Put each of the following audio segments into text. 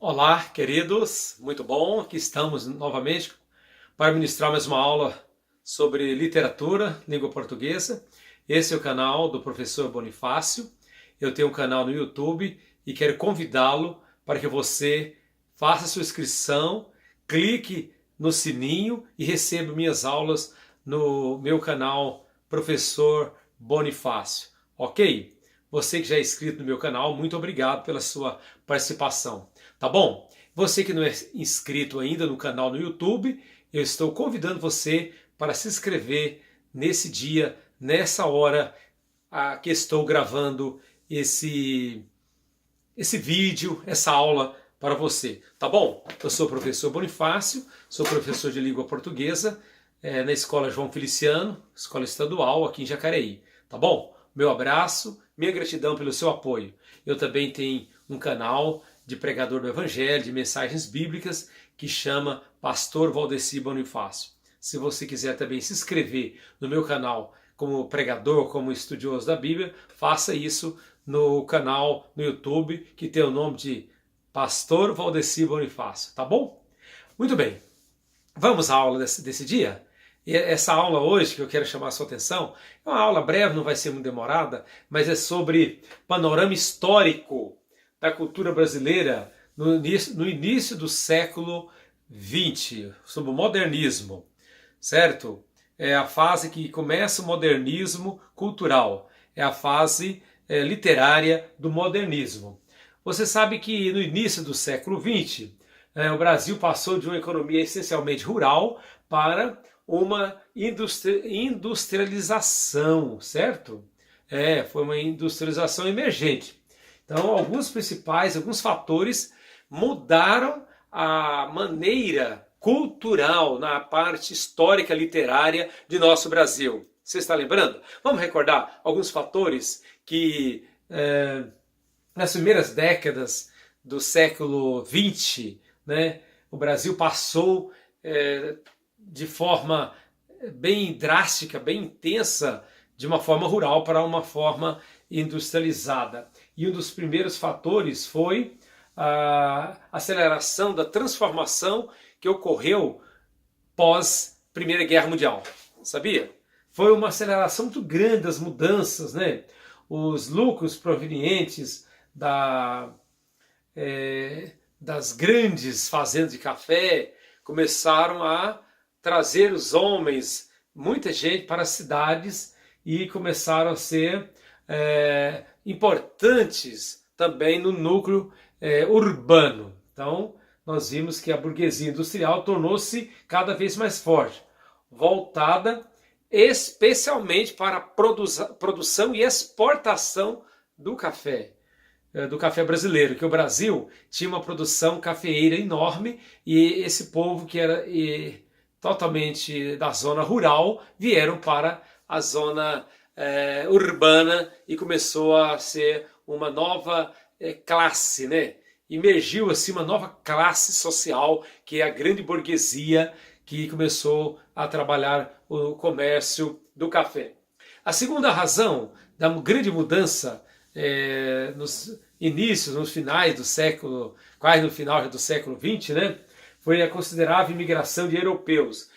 Olá, queridos, muito bom. Aqui estamos novamente para ministrar mais uma aula sobre literatura, língua portuguesa. Esse é o canal do professor Bonifácio. Eu tenho um canal no YouTube e quero convidá-lo para que você faça sua inscrição, clique no sininho e receba minhas aulas no meu canal Professor Bonifácio. Ok? Você que já é inscrito no meu canal, muito obrigado pela sua participação. Tá bom? Você que não é inscrito ainda no canal no YouTube, eu estou convidando você para se inscrever nesse dia, nessa hora que estou gravando esse vídeo, essa aula para você. Tá bom? Eu sou o professor Bonifácio, sou professor de língua portuguesa na Escola João Feliciano, escola estadual aqui em Jacareí. Tá bom? Meu abraço, minha gratidão pelo seu apoio. Eu também tenho um canal de pregador do Evangelho, de mensagens bíblicas, que chama Pastor Valdeci Bonifácio. Se você quiser também se inscrever no meu canal como pregador, como estudioso da Bíblia, faça isso no canal no YouTube, que tem o nome de Pastor Valdeci Bonifácio, tá bom? Muito bem, vamos à aula desse dia? E essa aula hoje, que eu quero chamar a sua atenção, é uma aula breve, não vai ser muito demorada, mas é sobre panorama histórico da cultura brasileira no início do século XX, sobre o modernismo, certo? É a fase que começa o modernismo cultural, é a fase literária do modernismo. Você sabe que no início do século XX, o Brasil passou de uma economia essencialmente rural para uma industrialização, certo? Foi uma industrialização emergente. Então, alguns fatores mudaram a maneira cultural na parte histórica literária de nosso Brasil. Você está lembrando? Vamos recordar alguns fatores que nas primeiras décadas do século XX, né, o Brasil passou de forma bem drástica, bem intensa, de uma forma rural para uma forma industrializada. E um dos primeiros fatores foi a aceleração da transformação que ocorreu pós Primeira Guerra Mundial. Sabia? Foi uma aceleração muito grande das mudanças, né? Os lucros provenientes das grandes fazendas de café começaram a trazer os homens, muita gente, para as cidades e começaram a ser importantes também no núcleo urbano. Então, nós vimos que a burguesia industrial tornou-se cada vez mais forte, voltada especialmente para a produção e exportação do café brasileiro, que o Brasil tinha uma produção cafeeira enorme e esse povo que era totalmente da zona rural vieram para a zona urbana e começou a ser uma nova classe, né? Emergiu assim uma nova classe social, que é a grande burguesia, que começou a trabalhar o comércio do café. A segunda razão da grande mudança nos inícios, nos finais do século, quase no final do século XX, né, foi a considerável imigração de europeus.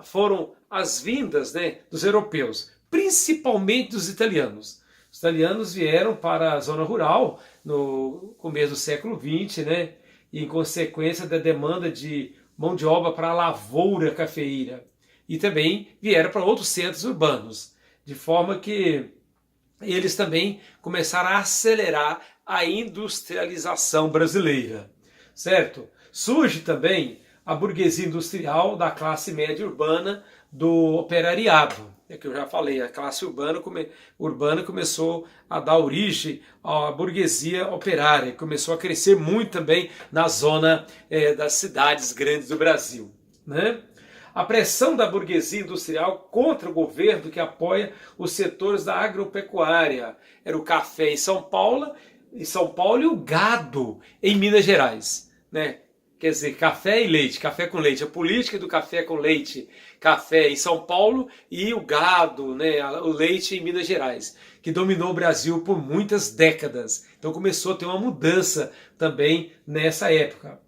Foram as vindas, né, dos europeus, principalmente dos italianos. Os italianos vieram para a zona rural no começo do século XX, né, e em consequência da demanda de mão de obra para a lavoura cafeeira. E também vieram para outros centros urbanos, de forma que eles também começaram a acelerar a industrialização brasileira, certo? Surge também a burguesia industrial da classe média urbana do operariado. É que eu já falei, a classe urbana começou a dar origem à burguesia operária, começou a crescer muito também na zona das cidades grandes do Brasil, né? A pressão da burguesia industrial contra o governo que apoia os setores da agropecuária. Era o café em São Paulo e o gado em Minas Gerais, né? quer dizer, café e leite, café com leite, a política do café com leite, café em São Paulo e o gado, né, o leite em Minas Gerais, que dominou o Brasil por muitas décadas. Então começou a ter uma mudança também nessa época.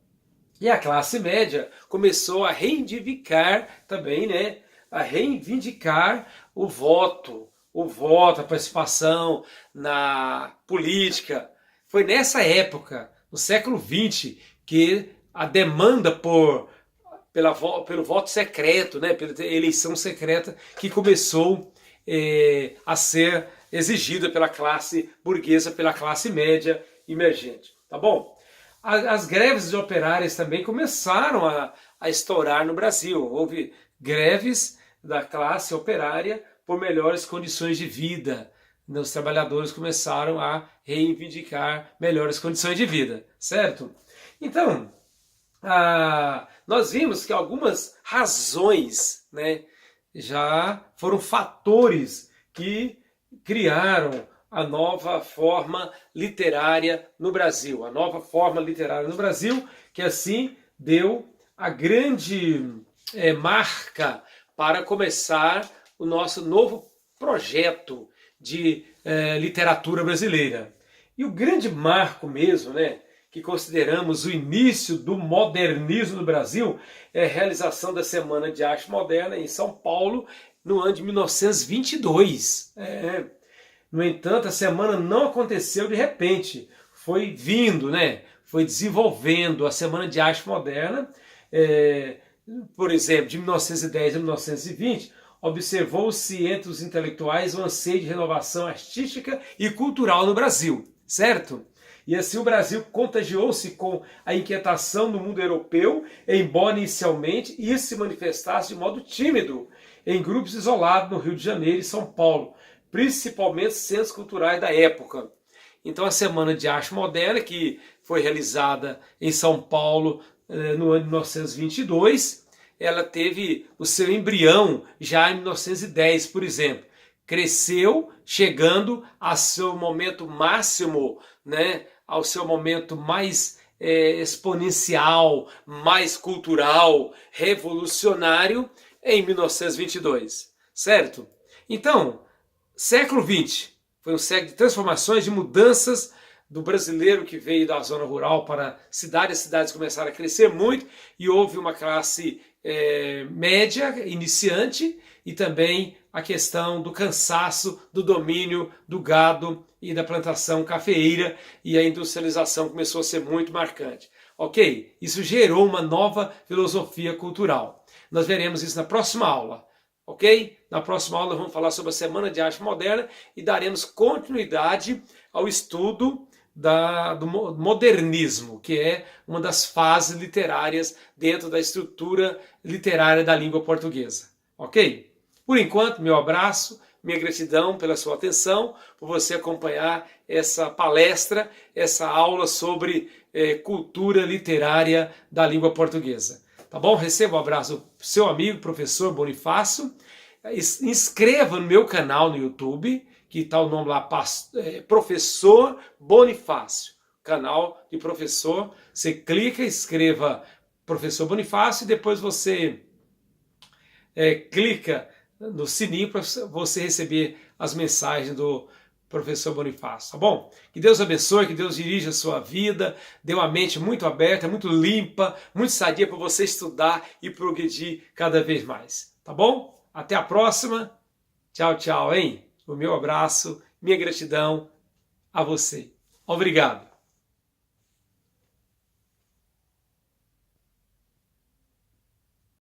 E a classe média começou a reivindicar também, né, a reivindicar o voto, a participação na política. Foi nessa época, no século XX, que a demanda pelo voto secreto, né, pela eleição secreta, que começou a ser exigida pela classe burguesa, pela classe média emergente. Tá bom? As greves de operários também começaram a estourar no Brasil. Houve greves da classe operária por melhores condições de vida. Os trabalhadores começaram a reivindicar melhores condições de vida, certo? Então, nós vimos que algumas razões, né, já foram fatores que criaram a nova forma literária no Brasil. A nova forma literária no Brasil, que assim deu a grande marca para começar o nosso novo projeto de literatura brasileira. E o grande marco mesmo, né, que consideramos o início do modernismo no Brasil, é a realização da Semana de Arte Moderna em São Paulo no ano de 1922. No entanto, a semana não aconteceu de repente, foi vindo, né, foi desenvolvendo a Semana de Arte Moderna, por exemplo, de 1910 a 1920, observou-se entre os intelectuais o anseio de renovação artística e cultural no Brasil, certo? E assim o Brasil contagiou-se com a inquietação do mundo europeu, embora inicialmente isso se manifestasse de modo tímido, em grupos isolados no Rio de Janeiro e São Paulo, principalmente centros culturais da época. Então a Semana de Arte Moderna, que foi realizada em São Paulo no ano de 1922, ela teve o seu embrião já em 1910, por exemplo. Cresceu, chegando ao seu momento máximo, né, ao seu momento mais exponencial, mais cultural, revolucionário, em 1922, certo? Então, século XX foi um século de transformações, de mudanças do brasileiro que veio da zona rural para cidades. As cidades começaram a crescer muito e houve uma classe média, iniciante, e também a questão do cansaço do domínio do gado e da plantação cafeeira, e a industrialização começou a ser muito marcante. Ok? Isso gerou uma nova filosofia cultural. Nós veremos isso na próxima aula. Ok? Na próxima aula vamos falar sobre a Semana de Arte Moderna e daremos continuidade ao estudo do modernismo, que é uma das fases literárias dentro da estrutura literária da língua portuguesa. Ok? Por enquanto, meu abraço, minha gratidão pela sua atenção, por você acompanhar essa palestra, essa aula sobre cultura literária da língua portuguesa. Tá bom? Receba um abraço do seu amigo, professor Bonifácio. Inscreva no meu canal no YouTube, que está o nome lá, Professor Bonifácio. Canal de professor. Você clica, escreva Professor Bonifácio e depois você clica no sininho para você receber as mensagens do professor Bonifácio, tá bom? Que Deus abençoe, que Deus dirija a sua vida, dê uma mente muito aberta, muito limpa, muito sadia para você estudar e progredir cada vez mais, tá bom? Até a próxima, tchau, tchau, hein? O meu abraço, minha gratidão a você. Obrigado.